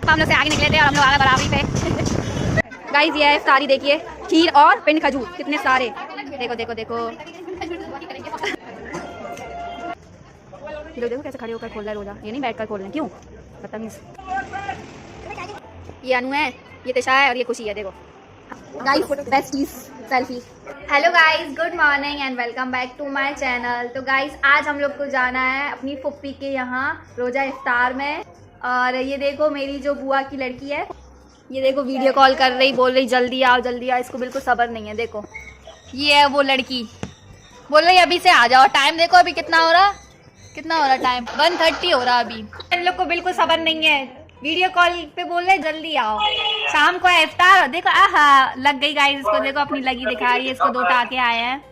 हम लोग से आगे निकले थे और हम लोग आगे बराबरी पे। गाइस ये है इफ्तारी, देखिए खीर और पिंड खजूर कितने सारे, देखो देखो देखो। देखो देखो कैसे खड़े होकर खोल रहा है रोजा, ये नहीं बैठ कर खोल रहे हैं, क्यों बदतमीज। ये अनु है, ये तिशा है और ये खुशी है। देखो guys besties selfie. Hello guys, good morning and welcome back to my channel. तो गाइस आज हम लोग को जाना है अपनी फुप्पी के यहाँ रोजा इफ्तार में। और ये देखो मेरी जो बुआ की लड़की है, ये देखो वीडियो कॉल कर रही, बोल रही जल्दी आओ जल्दी आओ। इसको बिल्कुल सब्र नहीं है। देखो ये है वो लड़की, बोल रही अभी से आ जाओ। टाइम देखो अभी कितना हो रहा टाइम 1:30 हो रहा अभी। इन लोग को बिल्कुल सब्र नहीं है, वीडियो कॉल पे बोल रहे जल्दी आओ। शाम को है इफ्तार। देखो आहा लग गई गाइस इसको, देखो अपनी लगी दिखा रही है। इसको 2 टाके आए हैं।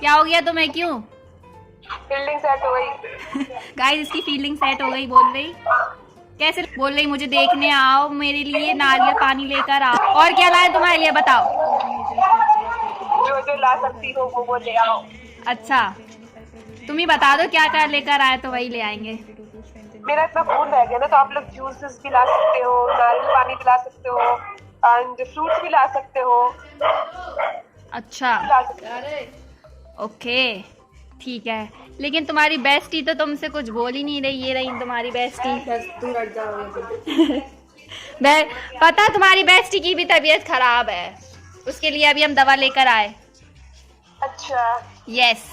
क्या हो गया तुम्हें, क्यों? फील्डिंग सेट हो गई। गाइस इसकी फील्डिंग सेट हो गई। बोल रही कैसे, बोल रही मुझे देखने आओ, मेरे लिए नारियल पानी लेकर आओ। और क्या लाए तुम्हारे लिए बताओ? जो जो ला सकती हो वो ले आओ। अच्छा तुम ही बता दो क्या क्या लेकर आए तो वही ले आएंगे। मेरा इतना फोन रह गया ना, तो आप लोग जूसेस भी ला सकते हो, नारियल पानी भी ला सकते हो एंड फ्रूट्स भी ला सकते हो। अच्छा ओके ठीक है। लेकिन तुम्हारी बेस्टी तो तुमसे कुछ बोल ही नहीं रही। ये रही तुम्हारी बेस्टी। तू हट जाओ। पता तुम्हारी बेस्टी की भी तबीयत खराब है, उसके लिए अभी हम दवा लेकर आए। अच्छा यस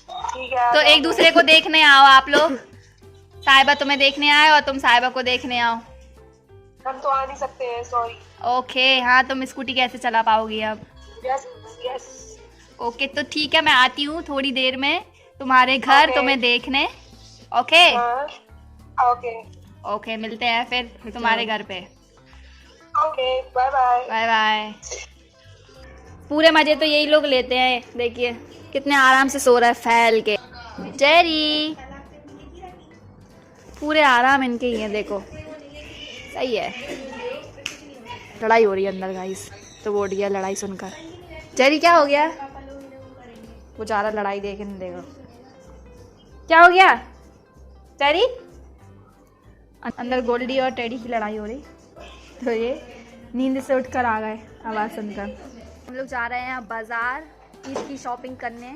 ठीक है। तो एक दूसरे को देखने आओ आप लोग। साहिबा तुम्हें देखने आए और तुम साहिबा को देखने आओ। हम तो आ नहीं सकते हैं, सॉरी। ओके हाँ, तुम स्कूटी कैसे चला पाओगी अब? यस यस ओके तो ठीक है, मैं आती हूँ थोड़ी देर में तुम्हारे घर तुम्हें देखने। ओके ओके ओके मिलते हैं फिर तुम्हारे घर पे। Okay bye bye. Bye bye. पूरे मजे तो यही लोग लेते हैं। देखिए कितने आराम से सो रहा है फैल के। जेरी पूरे आराम इनके ही है। देखो सही है। लड़ाई हो रही है अंदर गाइस, तो वो उठ गया लड़ाई सुनकर। जेरी क्या हो गया? वो जा रहा लड़ाई देखने। देखो क्या हो गया जेरी? अंदर गोल्डी और टेडी की लड़ाई हो रही, तो ये नींद से उठकर आ गए आवाज़ सुनकर। हम लोग जा रहे हैं बाज़ार ईद की शॉपिंग करने।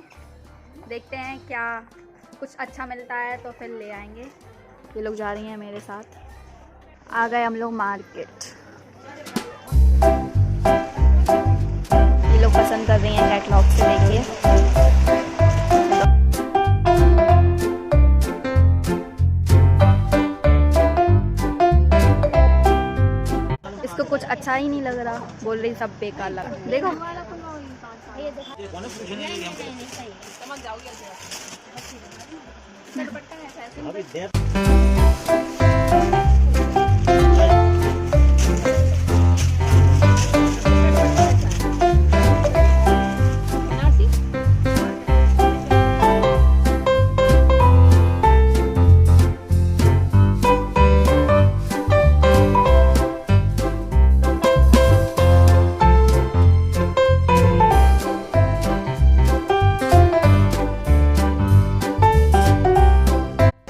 देखते हैं क्या कुछ अच्छा मिलता है तो फिर ले आएंगे। ये लोग जा रही हैं मेरे साथ। आ गए हम लोग मार्केट। ये लोग पसंद कर रही हैं कैटलॉग से देखिए। इसको कुछ अच्छा ही नहीं लग रहा, बोल रही सब बेकार लगा। देखो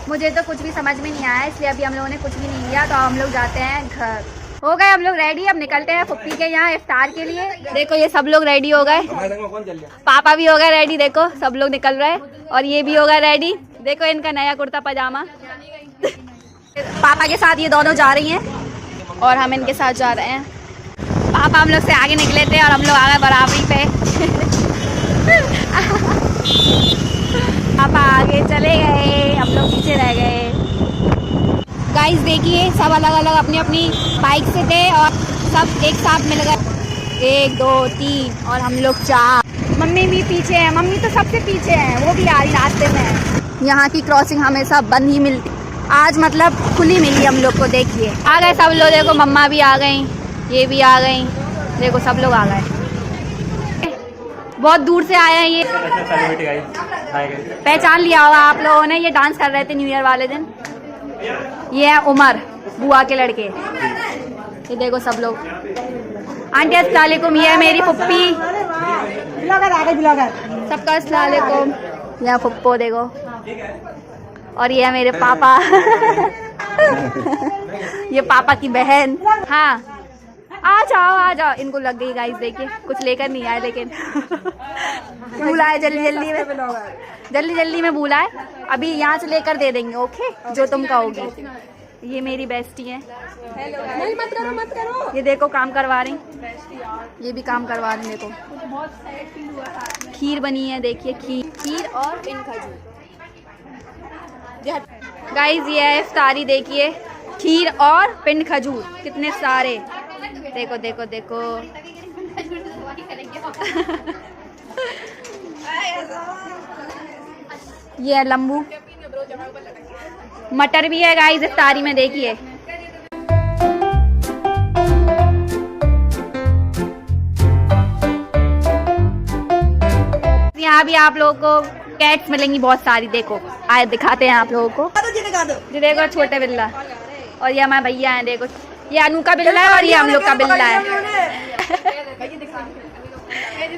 मुझे तो कुछ भी समझ में नहीं आया, इसलिए अभी हम लोगों ने कुछ भी नहीं लिया। तो हम लोग जाते हैं घर। हो गए हम लोग रेडी, अब निकलते हैं फुप्पी के यहाँ इफ्तार के लिए। देखो ये सब लोग रेडी हो गए, पापा भी हो गए रेडी। देखो सब लोग निकल रहे हैं और ये भी हो गए रेडी। देखो इनका नया कुर्ता पजामा। पापा के साथ ये दोनों जा रही हैं और हम इनके साथ जा रहे हैं। पापा हम लोग से आगे निकले थे और हम लोग आ गए बराबरी पे। पापा आगे चले गए, हम लोग पीछे रह गए। गाइस देखिए सब अलग अलग अपनी अपनी बाइक से थे और सब एक साथ मिल गए। 1 2 3 और हम लोग 4। मम्मी भी पीछे है, मम्मी तो सबसे पीछे है, वो भी आ रही रास्ते में। यहाँ की क्रॉसिंग हमेशा बंद ही मिलती, आज मतलब खुली मिली हम लोग को। देखिए आ गए सब लोग। देखो मम्मा भी आ गई, ये भी आ गई। देखो सब लोग आ गए, बहुत दूर से आए हैं ये। पहचान लिया होगा आप लोगों ने, ये डांस कर रहे थे न्यू ईयर वाले दिन। ये है उमर बुआ के लड़के। ये देखो सब लोग। आंटी अस्सलाम वालेकुम। ये है मेरी पुप्पी। ब्लॉगर आ गए, ब्लॉगर। सबका अस्सलाम वालेकुम। यहाँ पुप्पो देखो। और ये है मेरे पापा ये पापा की बहन। हाँ आ जाओ इनको लग गई गाइस, देखिए कुछ लेकर नहीं आए लेकिन भूला है जल्दी में भूला है। अभी यहाँ से लेकर दे देंगे, ओके जो तुम कहोगी। ये मेरी बेस्टी है। नहीं मत करो। ये देखो काम करवा रही, ये भी काम करवा रही। देखो खीर बनी है, देखिए खीर और पिन खजूर। गाइस ये है इफ्तारी, देखिए खीर और पिंड खजूर कितने सारे। देखो देखो देखो ये है लंबू, मटर भी है गाइस इफ्तारी में, देखिए। यहाँ भी आप लोगों को कैट्स मिलेंगी बहुत सारी, देखो आए दिखाते हैं आप लोगों को। ये देखो छोटे बिल्ला, और ये हमारे भैया हैं, देखो ये अनु का बिल्ला है और ये हम लोग का बिल्ला है।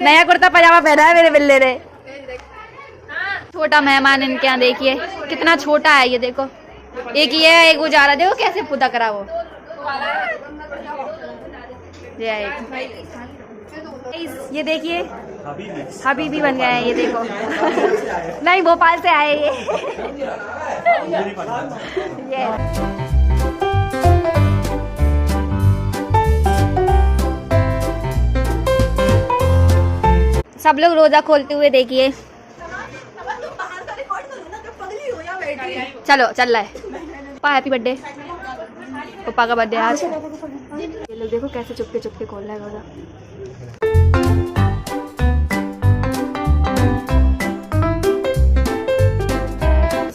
नया कुर्ता पजामा पहना है मेरे बिल्ले ने। छोटा मेहमान इनके यहाँ, देखिए कितना छोटा है। ये देखो एक ये है, एक वो जा रहा, देखो कैसे पुदा करा वो। ये देखिए हबीबी बन गए हैं, ये देखो नहीं भोपाल से आए ये सब लोग रोजा खोलते हुए, देखिए चलो चल रहा है। पापा हैप्पी बर्थडे, पापा का बर्थडे आज। ये लोग देखो कैसे चुपके चुपके खोल रहा है रोजा।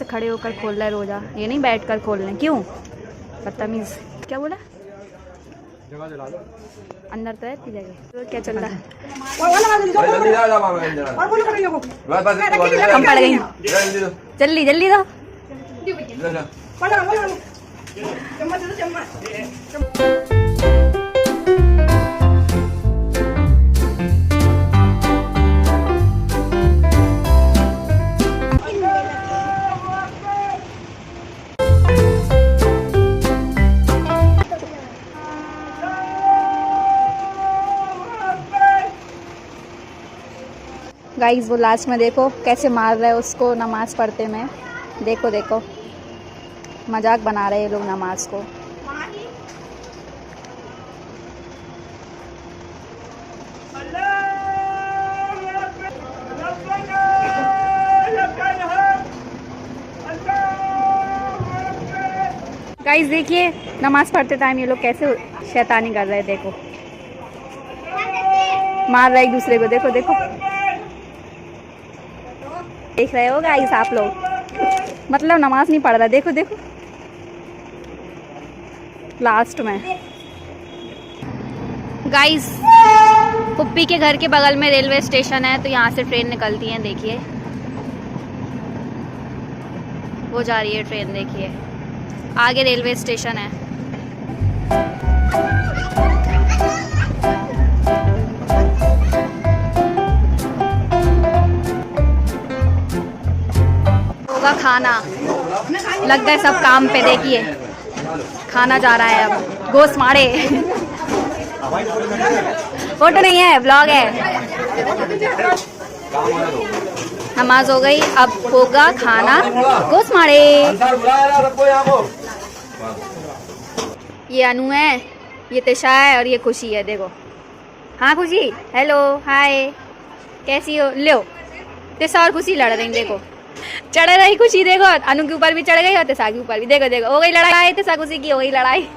खड़े होकर खोल रहा है रोजा, ये नहीं बैठकर खोल रहे। क्यों बदतमीज, क्या बोला? अंदर तो है इतनी जगह। क्या चल रहा है? हम पड़ गई, जल्दी जल्दी दो। गाइस वो लास्ट में देखो कैसे मार रहे हैं उसको नमाज पढ़ते में। देखो देखो मजाक बना रहे हैं लोग नमाज को। गाइस देखिए नमाज पढ़ते टाइम ये लोग कैसे शैतानी कर रहे हैं। देखो मार रहे एक दूसरे को, देखो देखो देख रहे हो गाइस आप लोग, मतलब नमाज नहीं पढ़ रहा। देखो देखो लास्ट में गाइस पुप्पी के घर के बगल में रेलवे स्टेशन है, तो यहाँ से ट्रेन निकलती है। देखिए वो जा रही है ट्रेन, देखिए आगे रेलवे स्टेशन है। होगा खाना, लग गए सब काम पे। देखिए खाना जा रहा है अब, गोश्त मारे। फोटो नहीं है, व्लॉग है। नमाज हो गई, अब होगा खाना, गोश्त मारे। ये अनु है, ये तिशा है और ये खुशी है। देखो हाँ खुशी, हेलो हाय, कैसी हो? लो तिशा और खुशी लड़ रही, देखो चढ़ रही खुशी। देखो अनु के ऊपर भी चढ़ गई और तिशा के ऊपर भी। देखो देखो हो गई लड़ाई, तिशा खुशी की हो गई लड़ाई।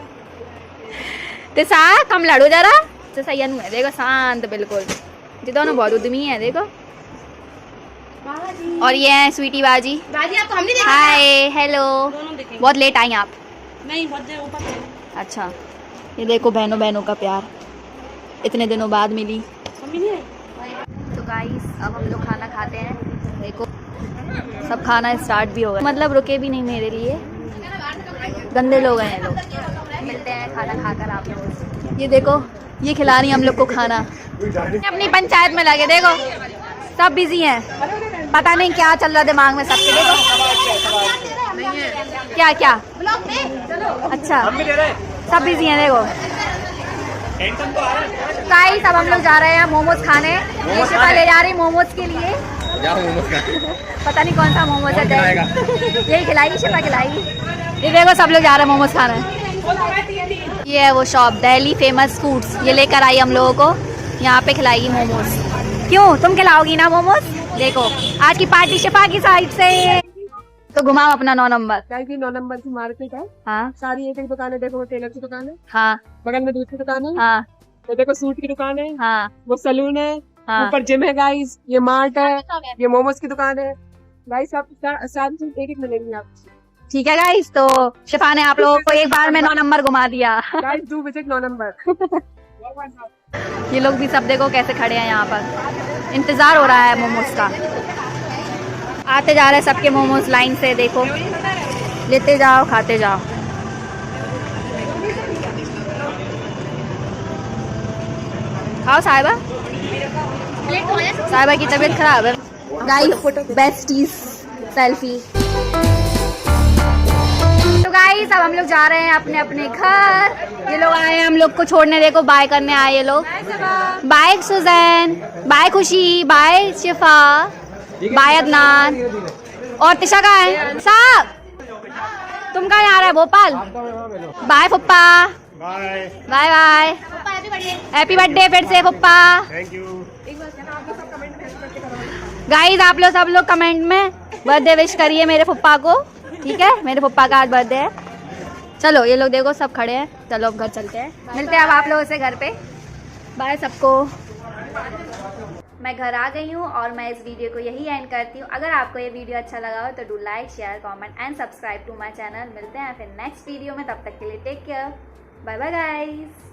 तिशा कम लड़ो जरा। तिशा अनु है, देखो शांत बिल्कुल, ये दोनों बहुत उद्यमी है। देखो और ये है स्वीटी बाजी। आपको हमने देखा। हाय हेलो, बहुत लेट आई आप? नहीं बहुत देर ऊपर। अच्छा ये देखो बहनों बहनों का प्यार इतने दिनों बाद मिली। तो गाइस अब हम लोग खाना खाते हैं। देखो सब खाना स्टार्ट भी हो गया, मतलब रुके भी नहीं मेरे लिए, गंदे लोग हैं लोग। मिलते हैं खाना खाकर आप लोगों से। ये देखो ये खिला रही हम लोग को खाना, अपनी पंचायत में लगे। देखो सब बिजी हैं, पता नहीं क्या चल रहा दिमाग में सबके। देखो क्या क्या ब्लॉग में? अच्छा सब बिजी हैं देखो। गाइस अब हम लोग जा रहे हैं मोमोज खाने। ये शिफा ले जा रही मोमोज के लिए। पता नहीं कौन सा मोमोज है, यही खिलाएगी शिफा खिलाएगी। ये देखो सब लोग जा रहे हैं मोमोज खाने। ये है वो शॉप दिल्ली फेमस फूड्स, ये लेकर आई हम लोगों को, यहाँ पे खिलाएगी मोमोज। क्यों तुम खिलाओगी ना मोमोज? देखो आज की पार्टी शिफा की साइड से। तो घुमाओ अपना 9 नंबर। 9 नंबर की मार्केट है, हाँ सारी एक एक दुकान है। देखो वो टेलर की दुकान है, हाँ बगल में दूध की दुकान है, हाँ तो देखो सूट की दुकान है, हाँ वो सलून है, हाँ। ऊपर जिम है गाइस, ये मार्ट है, ये मोमोज की दुकान है गाइस। आप सारी चीज एक एक मिलेंगी आपको। ठीक है गाइस, तो शिफा ने आप लोगों को एक बार में 9 नंबर घुमा दिया। Guys do visit 9 number. ये लोग भी सब देखो कैसे खड़े हैं यहाँ पर, इंतजार हो रहा है मोमोज का। आते जा रहे हैं सबके मोमोज लाइन से, देखो लेते जाओ खाते जाओ। खाओ साहिबा, साहिबा की तबीयत खराब है। Guys besties selfie. तो गाइस अब हम लोग जा रहे हैं अपने अपने घर। ये लोग आए हैं हम लोग को छोड़ने, देखो बाय करने आए ये लोग। बाय सुजैन, बाय खुशी, बाय शिफा, बाय अदनान। और तिशा कहाँ है? साहब तुम कहाँ आ रहा है? भोपाल। बाय पप्पा, बाय बाय, हैप्पी बर्थडे फिर से पप्पा। Thank you. गाइस आप लोग सब लोग कमेंट में बर्थडे विश करिए मेरे पप्पा को, ठीक है? मेरे पप्पा का आज बर्थडे है। चलो ये लोग देखो सब खड़े हैं, चलो अब घर चलते हैं। मिलते हैं अब आप लोगों से घर पे। बाय सबको। मैं घर आ गई हूँ और मैं इस वीडियो को यही एंड करती हूँ। अगर आपको ये वीडियो अच्छा लगा हो तो do like share comment and subscribe to my channel. मिलते हैं फिर नेक्स्ट वीडियो में, तब तक के लिए take care, bye bye guys.